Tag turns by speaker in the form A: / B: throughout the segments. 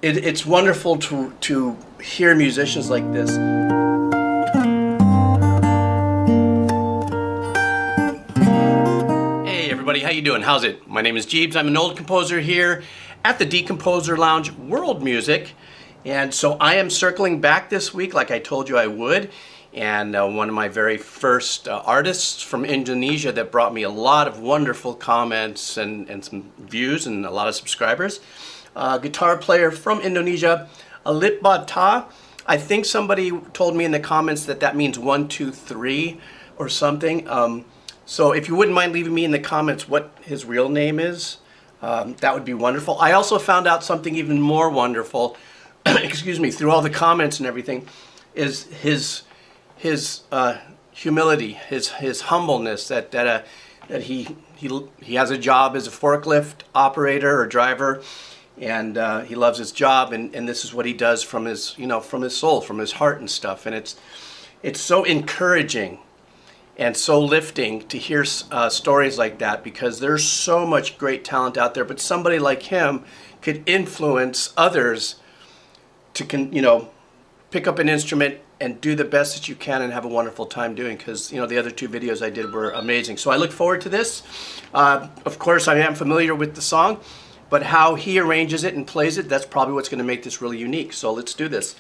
A: it's wonderful to hear musicians like this. Hey everybody, how you doing? How's it? My name is Geebz. I'm an old composer here at the Decomposer Lounge World Music. And so I am circling back this week like I told you I would. And one of my very first artists from Indonesia that brought me a lot of wonderful comments and some views and a lot of subscribers. Guitar player from Indonesia, Alip Ba Ta. I think somebody told me in the comments that that means 1, 2, 3 or something. So if you wouldn't mind leaving me in the comments what his real name is, that would be wonderful. I also found out something even more wonderful, excuse me, through all the comments and everything, is his humility, his humbleness, that he has a job as a forklift operator or driver, and he loves his job, and this is what he does from his from his soul, from his heart and stuff. And it's so encouraging and so lifting to hear stories like that, because there's so much great talent out there, but somebody like him could influence others to pick up an instrument and do the best that you can and have a wonderful time doing, because the other 2 videos I did were amazing. So I look forward to this. Of course I am familiar with the song, but how he arranges it and plays it, that's probably what's going to make this really unique. So let's do this.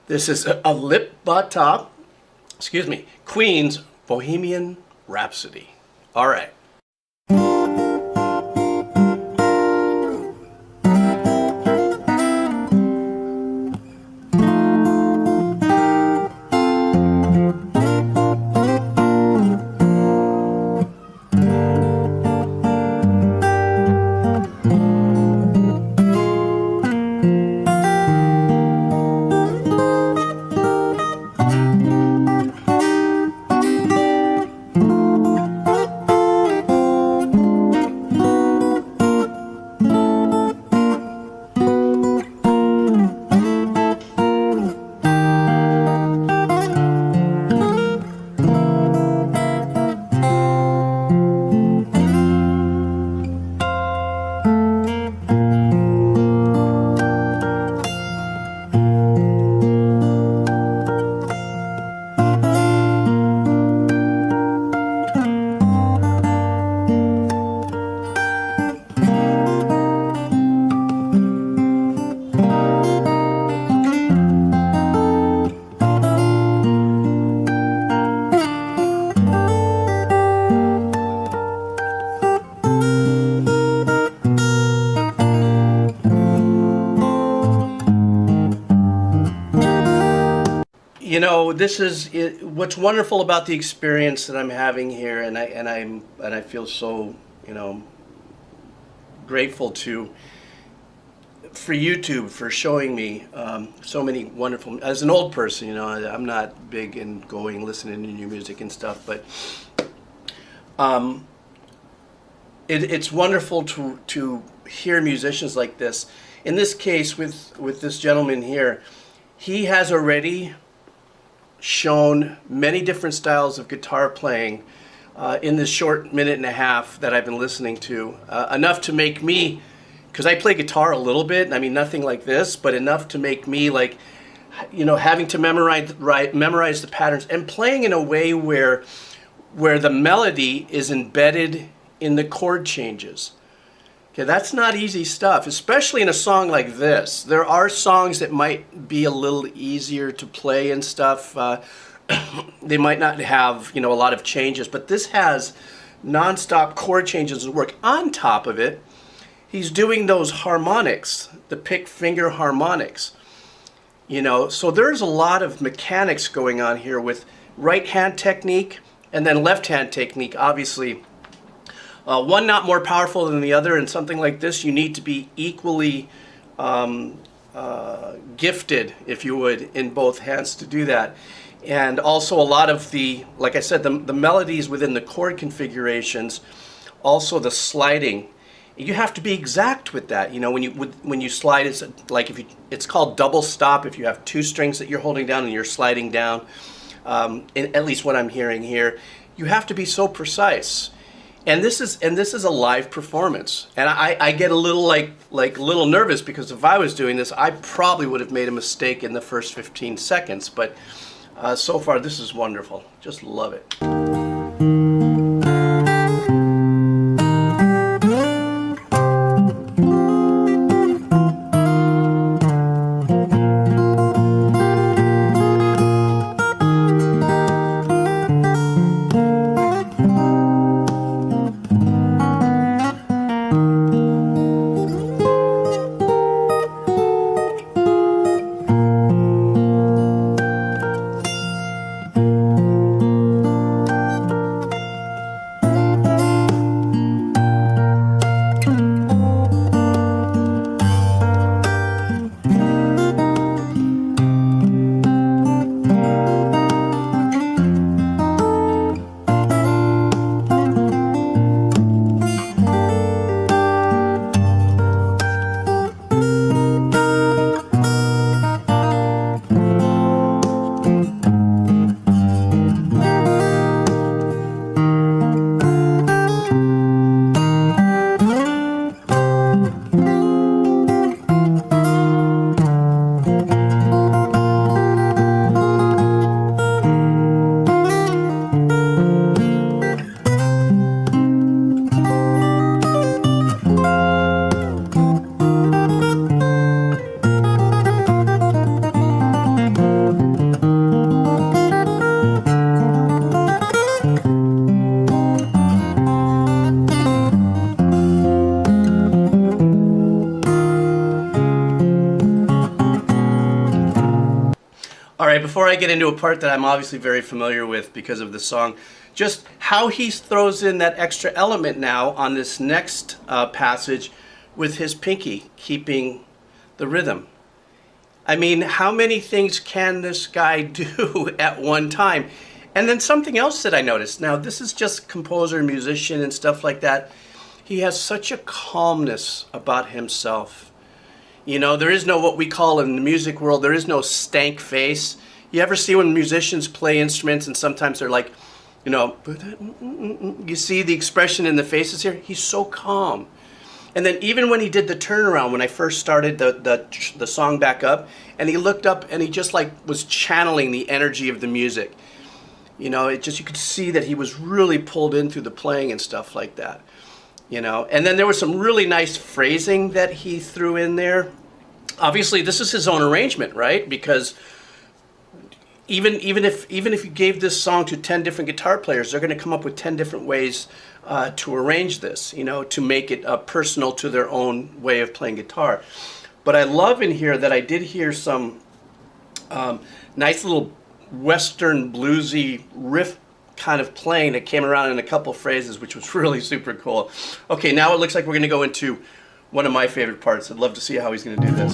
A: This is Alip Ba Ta, excuse me, Queen's Bohemian Rhapsody. All right. This is what's wonderful about the experience that I'm having here, and I feel so grateful for YouTube for showing me so many wonderful. As an old person, I'm not big in listening to new music and stuff, but it's wonderful to hear musicians like this. In this case, with this gentleman here, he has already shown many different styles of guitar playing in this short minute and a half that I've been listening to. Enough to make me, because I play guitar a little bit, I mean nothing like this, but enough to make me having to memorize the patterns and playing in a way where the melody is embedded in the chord changes. Okay, that's not easy stuff, especially in a song like this. There are songs that might be a little easier to play and stuff. They might not have, a lot of changes, but this has non-stop chord changes that work. On top of it, he's doing those harmonics, the pick finger harmonics. So there's a lot of mechanics going on here with right hand technique and then left hand technique, obviously. One not more powerful than the other, and something like this you need to be equally gifted, if you would, in both hands to do that. And also a lot of like I said, the melodies within the chord configurations, also the sliding. You have to be exact with that. When you slide, it's like it's called double stop if you have 2 strings that you're holding down and you're sliding down. At least what I'm hearing here, you have to be so precise. And this is a live performance, and I get a little like a little nervous, because if I was doing this, I probably would have made a mistake in the first 15 seconds. But so far, this is wonderful. Just love it. All right, before I get into a part that I'm obviously very familiar with because of the song, just how he throws in that extra element now on this next passage with his pinky keeping the rhythm. I mean, how many things can this guy do at one time? And then something else that I noticed. Now, this is just composer, musician, and stuff like that. He has such a calmness about himself. You know, there is no, what we call in the music world, there is no stank face. You ever see when musicians play instruments and sometimes they're like, you know, you see the expression in the faces here? He's so calm. And then even when he did the turnaround, when I first started the song back up, and he looked up and he just like was channeling the energy of the music. You know, it just, you could see that he was really pulled in through the playing and stuff like that. You know, and then there was some really nice phrasing that he threw in there. Obviously, this is his own arrangement, right? Because even if you gave this song to 10 different guitar players, they're going to come up with 10 different ways to arrange this, you know, to make it personal to their own way of playing guitar. But I love in here that I did hear some nice little Western bluesy riff kind of playing that came around in a couple phrases, which was really super cool. Okay, now it looks like we're going to go into one of my favorite parts. I'd love to see how he's going to do this.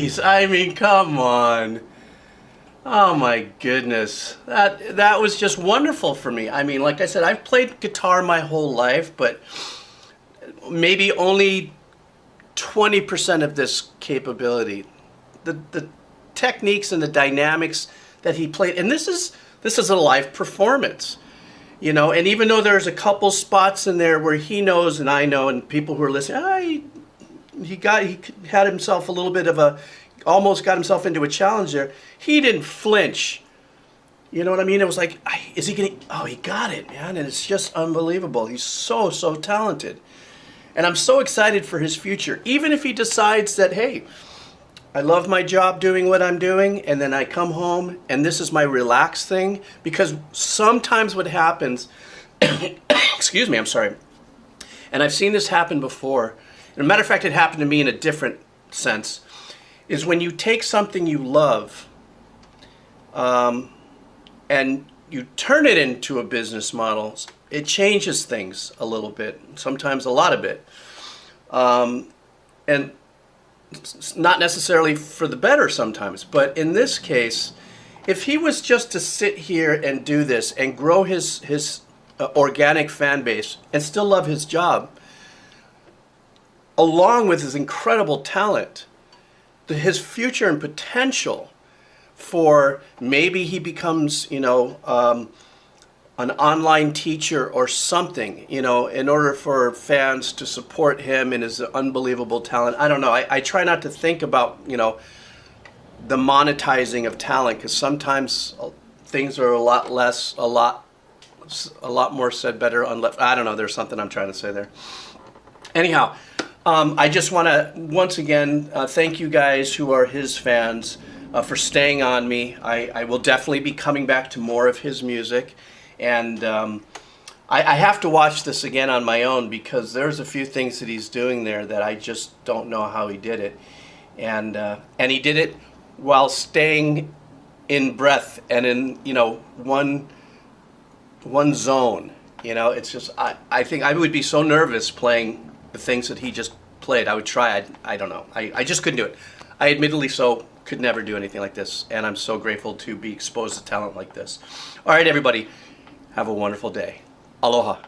A: Jeez, I mean, come on. Oh my goodness. That was just wonderful for me. I mean, like I said, I've played guitar my whole life, but maybe only 20% of this capability. The techniques and the dynamics that he played, and this is a live performance. You know, and even though there's a couple spots in there where he knows and I know and people who are listening, he had himself a little bit of a, almost got himself into a challenge there. He didn't flinch. You know what I mean? It was like, is he gonna, oh, he got it, man. And it's just unbelievable. He's so talented. And I'm so excited for his future. Even if he decides that, hey, I love my job doing what I'm doing, and then I come home and this is my relaxed thing. Because sometimes what happens, excuse me, I'm sorry. And I've seen this happen before. As a matter of fact, it happened to me in a different sense. Is when you take something you love and you turn it into a business model, it changes things a little bit, sometimes a lot of it. And it's not necessarily for the better sometimes, but in this case, if he was just to sit here and do this and grow his organic fan base and still love his job, along with his incredible talent, his future and potential for maybe he becomes, you know, an online teacher or something, you know, in order for fans to support him and his unbelievable talent. I don't know. I try not to think about, you know, the monetizing of talent, because sometimes things are a lot more said better on left. I don't know. There's something I'm trying to say there. Anyhow, I just want to once again thank you guys who are his fans for staying on me. I will definitely be coming back to more of his music. And I have to watch this again on my own, because there's a few things that he's doing there that I just don't know how he did it. And he did it while staying in breath and in, you know, one zone. You know, it's just, I think I would be so nervous playing the things that he just played. I would try, I don't know. I just couldn't do it. I admittedly could never do anything like this. And I'm so grateful to be exposed to talent like this. All right, everybody. Have a wonderful day. Aloha.